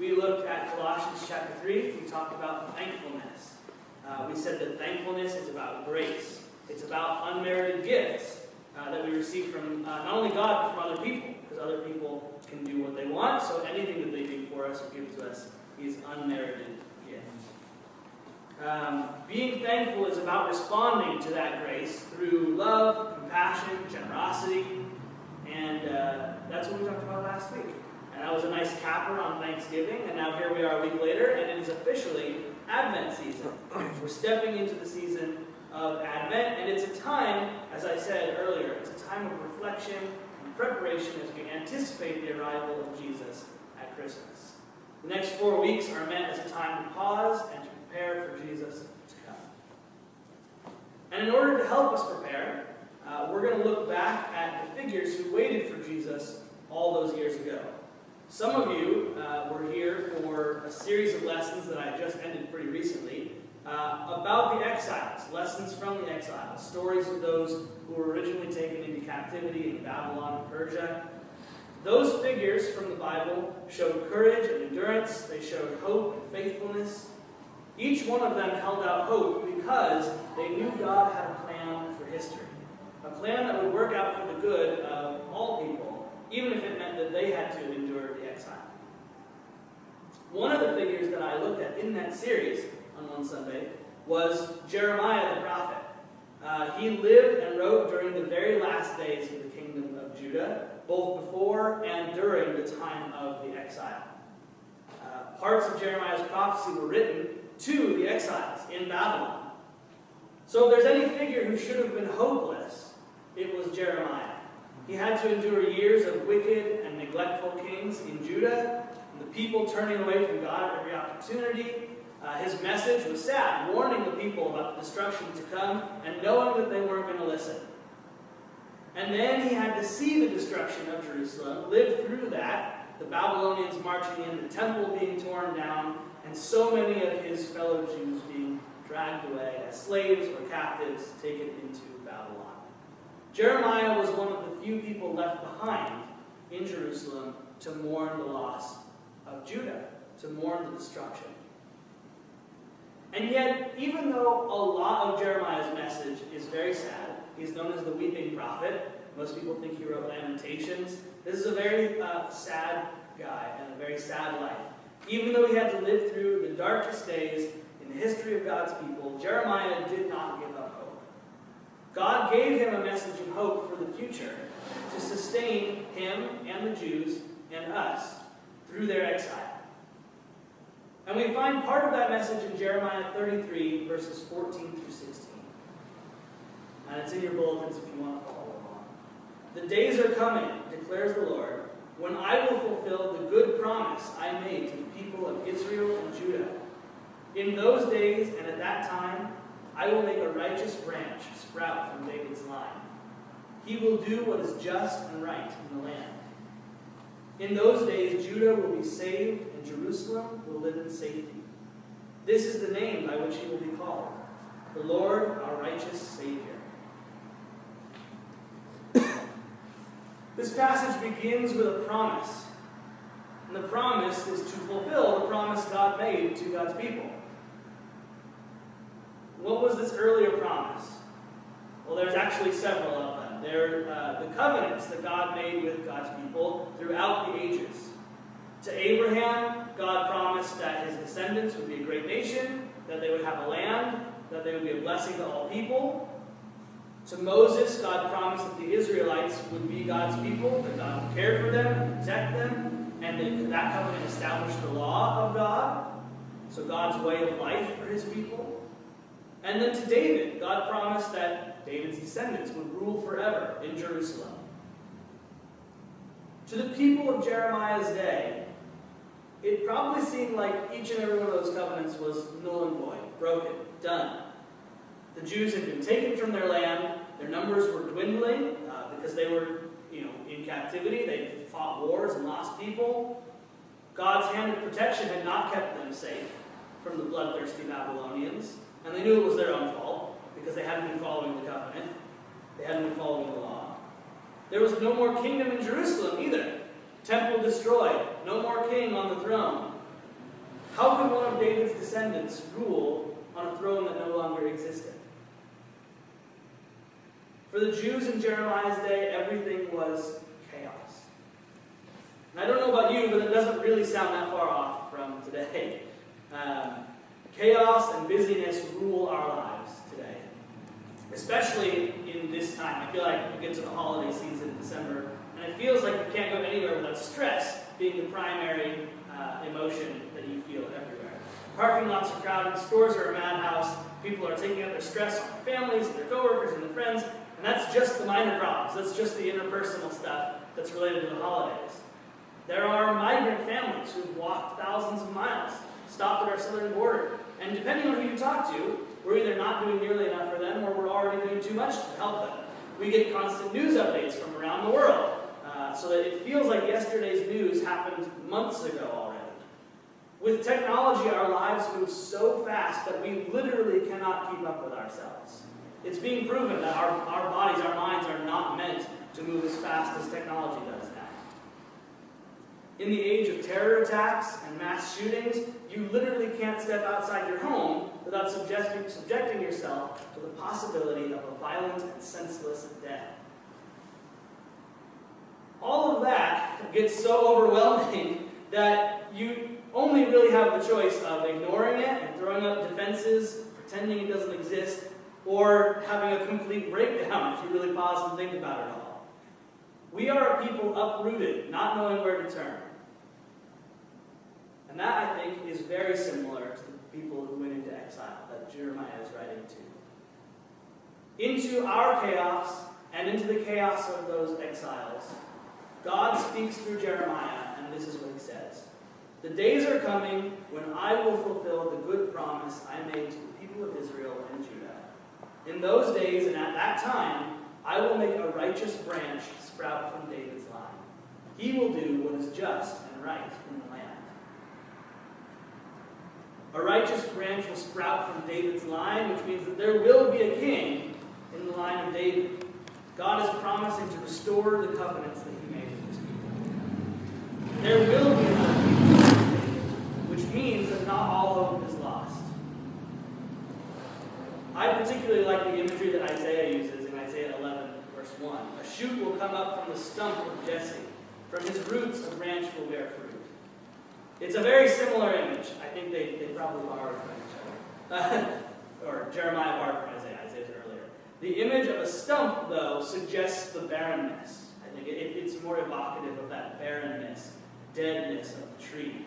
we looked at Colossians chapter 3. We talked about thankfulness. We said that thankfulness is about grace. It's about unmerited gifts that we receive from not only God, but from other people. Because other people can do what they want, so anything that they do for us or give to us is unmerited gift. Being thankful is about responding to that grace through love, compassion, generosity, and that's what we talked about last week. And that was a nice capper on Thanksgiving, and now here we are a week later, and it is officially Advent season. We're stepping into the season of Advent, and it's a time, as I said earlier, it's a time of reflection and preparation as we anticipate the arrival of Jesus at Christmas. The next 4 weeks are meant as a time to pause and to prepare for Jesus to come. And in order to help us prepare, we're going to look back at the figures who waited for Jesus all those years ago. Some of you were here for a series of lessons that I just ended pretty recently about the exiles, lessons from the exiles, stories of those who were originally taken into captivity in Babylon and Persia. Those figures from the Bible showed courage and endurance. They showed hope and faithfulness. Each one of them held out hope because they knew God had a plan for history, a plan that would work out for the good of all people, even if it meant that they had to endure the exile. One of the figures that I looked at in that series on one Sunday was Jeremiah the prophet. He lived and wrote during the very last days of the kingdom of Judah, both before and during the time of the exile. Parts of Jeremiah's prophecy were written to the exiles in Babylon. So if there's any figure who should have been hopeless, it was Jeremiah. He had to endure years of wicked and neglectful kings in Judah, and the people turning away from God at every opportunity. His message was sad, warning the people about the destruction to come, and knowing that they weren't going to listen. And then he had to see the destruction of Jerusalem, live through that, the Babylonians marching in, the temple being torn down, and so many of his fellow Jews being dragged away as slaves or captives taken into Babylon. Jeremiah was one of the few people left behind in Jerusalem to mourn the loss of Judah, to mourn the destruction. And yet, even though a lot of Jeremiah's message is very sad, he's known as the weeping prophet. Most people think he wrote Lamentations. This is a very sad guy and a very sad life. Even though he had to live through the darkest days in the history of God's people, Jeremiah did not give up hope. God gave him a message of hope for the future to sustain him and the Jews and us through their exile. And we find part of that message in Jeremiah 33, verses 14 through 16. And it's in your bulletins if you want to follow along. The days are coming, declares the Lord, when I will fulfill the good promise I made to the people of Israel and Judah. In those days and at that time, I will make a righteous branch sprout from David's line. He will do what is just and right in the land. In those days, Judah will be saved, and Jerusalem will live in safety. This is the name by which he will be called, the Lord, our righteous Savior. This passage begins with a promise. And the promise is to fulfill the promise God made to God's people. What was this earlier promise? Well, there's actually several of them. They're the covenants that God made with God's people throughout the ages. To Abraham, God promised that his descendants would be a great nation, that they would have a land, that they would be a blessing to all people. To Moses, God promised that the Israelites would be God's people, that God would care for them and protect them, and that covenant established the law of God, so God's way of life for his people. And then to David, God promised that David's descendants would rule forever in Jerusalem. To the people of Jeremiah's day, it probably seemed like each and every one of those covenants was null and void, broken, done. The Jews had been taken from their land. Their numbers were dwindling because they were, in captivity. They fought wars and lost people. God's hand of protection had not kept them safe from the bloodthirsty Babylonians, and they knew it was their own fault because they hadn't been following the covenant. They hadn't been following the law. There was no more kingdom in Jerusalem either. Temple destroyed. No more king on the throne. How could one of David's descendants rule on a throne that no longer existed? For the Jews in Jeremiah's day, everything was chaos. And I don't know about you, but it doesn't really sound that far off from today. Chaos and busyness rule our lives today, especially in this time. I feel like we get to the holiday season in December, and it feels like you can't go anywhere without stress being the primary emotion that you feel everywhere. Parking lots are crowded, stores are a madhouse, people are taking out their stress on their families and their coworkers and their friends, and that's just the minor problems. That's just the interpersonal stuff that's related to the holidays. There are migrant families who've walked thousands of miles, stopped at our southern border, and depending on who you talk to, we're either not doing nearly enough for them or we're already doing too much to help them. We get constant news updates from around the world, so that it feels like yesterday's news happened months ago already. With technology, our lives move so fast that we literally cannot keep up with ourselves. It's being proven that our bodies, our minds are not meant to move as fast as technology does now. In the age of terror attacks and mass shootings, you literally can't step outside your home without subjecting yourself to the possibility of a violent and senseless death. All of that gets so overwhelming that you only really have the choice of ignoring it and throwing up defenses, pretending it doesn't exist, or having a complete breakdown if you really pause and think about it all. We are a people uprooted, not knowing where to turn. And that, I think, is very similar to the people who went into exile that Jeremiah is writing to. Into our chaos and into the chaos of those exiles, God speaks through Jeremiah, and this is what he says. The days are coming when I will fulfill the good promise I made to the people of Israel and Judah. In those days and at that time, I will make a righteous branch sprout from David's line. He will do what is just and right in the land. A righteous branch will sprout from David's line, which means that there will be a king in the line of David. God is promising to restore the covenants that he made with his people. There will be another king, which means that not all hope is lost. I particularly like the imagery that Isaiah uses in Isaiah 11, verse 1. A shoot will come up from the stump of Jesse. From his roots a branch will bear fruit. It's a very similar image. I think they probably borrowed from each other. Or Jeremiah borrowed from Isaiah. Isaiah's earlier. The image of a stump, though, suggests the barrenness. I think it's more evocative of that barrenness, deadness of the tree.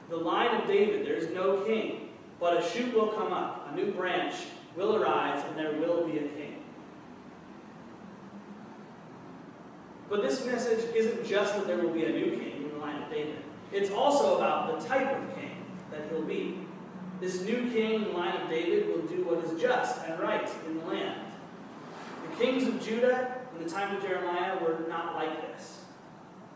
The line of David, there is no king, but a shoot will come up, a new branch will arise, and there will be a king. But this message isn't just that there will be a new king in the line of David. It's also about the type of king that he'll be. This new king in the line of David will do what is just and right in the land. The kings of Judah in the time of Jeremiah were not like this.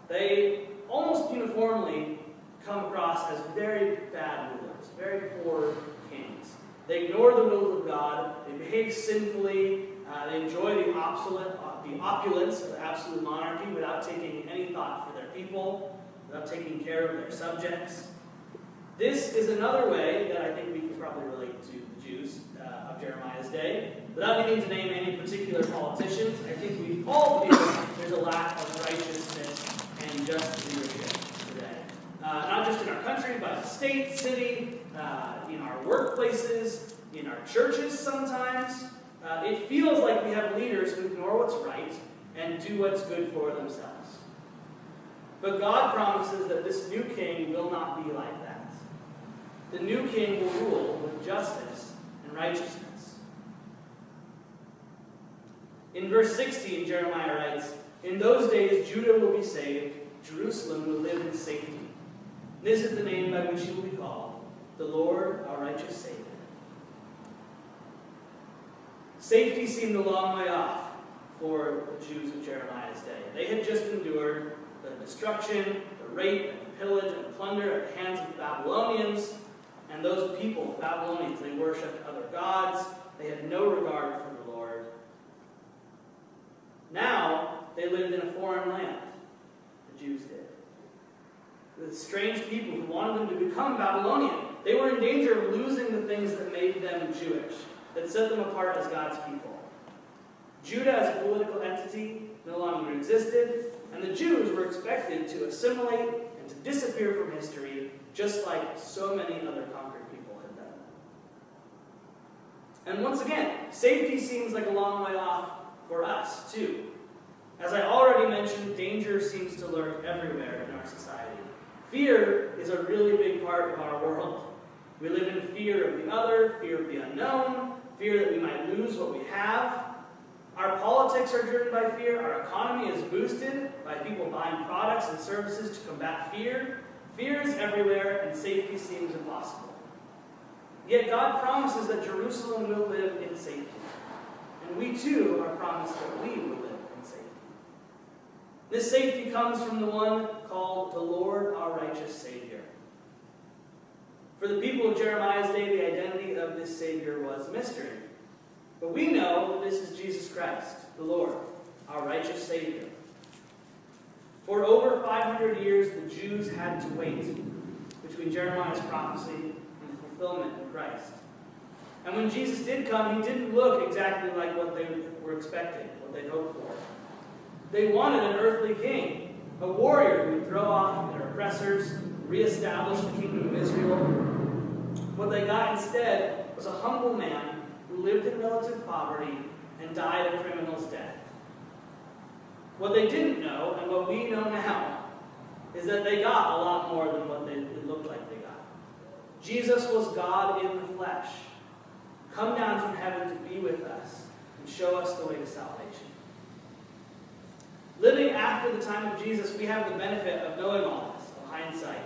They almost uniformly come across as very bad rulers, very poor kings. They ignore the will of God, they behave sinfully, they enjoy the opulence of absolute monarchy without taking any thought for their people, without taking care of their subjects. This is another way that I think we can probably relate to the Jews of Jeremiah's day. Without needing to name any particular politicians, I think we all feel there's a lack of righteousness and just leadership today. Not just in our country, but state, city, in our workplaces, in our churches sometimes. It feels like we have leaders who ignore what's right and do what's good for themselves. But God promises that this new king will not be like that. The new king will rule with justice and righteousness. In verse 16, Jeremiah writes, "In those days Judah will be saved, Jerusalem will live in safety. This is the name by which he will be called, the Lord our righteous Savior." Safety seemed a long way off for the Jews of Jeremiah's day. They had just endured the destruction, the rape, and the pillage, and the plunder at the hands of the Babylonians. And those people, the Babylonians, they worshipped other gods. They had no regard for the Lord. Now, they lived in a foreign land. The Jews did. the strange people who wanted them to become Babylonian. They were in danger of losing the things that made them Jewish, that set them apart as God's people. Judah as a political entity no longer existed, and the Jews were expected to assimilate and to disappear from history, just like so many other conquered people had done. And once again, safety seems like a long way off for us, too. As I already mentioned, danger seems to lurk everywhere in our society. Fear is a really big part of our world. We live in fear of the other, fear of the unknown, fear that we might lose what we have. Our politics are driven by fear. Our economy is boosted by people buying products and services to combat fear. Fear is everywhere, and safety seems impossible. Yet God promises that Jerusalem will live in safety. And we too are promised that we will live in safety. This safety comes from the one called the Lord our righteous Savior. For the people of Jeremiah's day, the identity of this Savior was mystery. But we know that this is Jesus Christ, the Lord, our righteous Savior. For over 500 years, the Jews had to wait between Jeremiah's prophecy and the fulfillment in Christ. And when Jesus did come, he didn't look exactly like what they were expecting, what they'd hoped for. They wanted an earthly king, a warrior who would throw off their oppressors, reestablish the kingdom of Israel. What they got instead was a humble man who lived in relative poverty and died a criminal's death. What they didn't know, and what we know now, is that they got a lot more than what it looked like they got. Jesus was God in the flesh, come down from heaven to be with us and show us the way to salvation. Living after the time of Jesus, we have the benefit of knowing all this, of hindsight.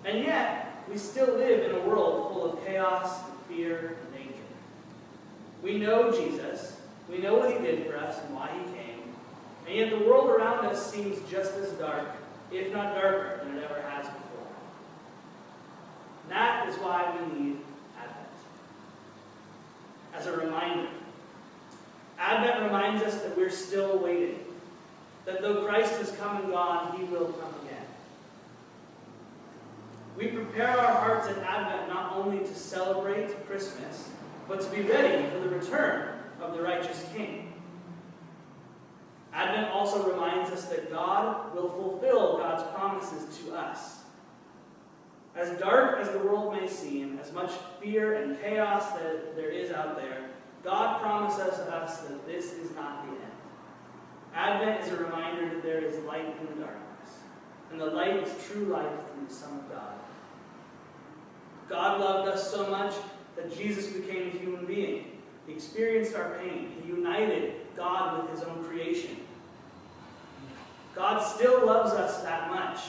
And yet, we still live in a world full of chaos, and fear, and danger. We know Jesus, we know what he did for us and why he came, and yet the world around us seems just as dark, if not darker, than it ever has before. And that is why we need Advent. As a reminder, Advent reminds us that we're still waiting, that though Christ has come and gone, he will come again. We prepare our hearts at Advent not only to celebrate Christmas, but to be ready for the return of the righteous King. Advent also reminds us that God will fulfill God's promises to us. As dark as the world may seem, as much fear and chaos that there is out there, God promises us that this is not the end. Advent is a reminder that there is light in the darkness, and the light is true life through the Son of God. God loved us so much that Jesus became a human being. He experienced our pain. He united God with his own creation. God still loves us that much.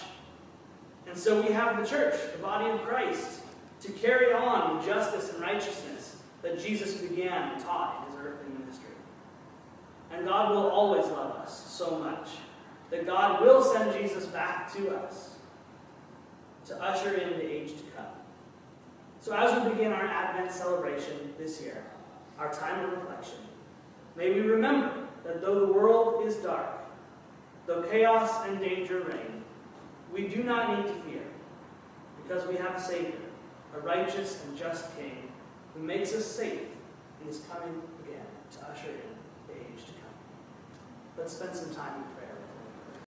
And so we have the church, the body of Christ, to carry on the justice and righteousness that Jesus began and taught in his earthly ministry. And God will always love us so much that God will send Jesus back to us to usher in the age to come. So as we begin our Advent celebration this year, our time of reflection, may we remember that though the world is dark, though chaos and danger reign, we do not need to fear, because we have a Savior, a righteous and just King, who makes us safe and is coming again to usher in the age to come. Let's spend some time in prayer.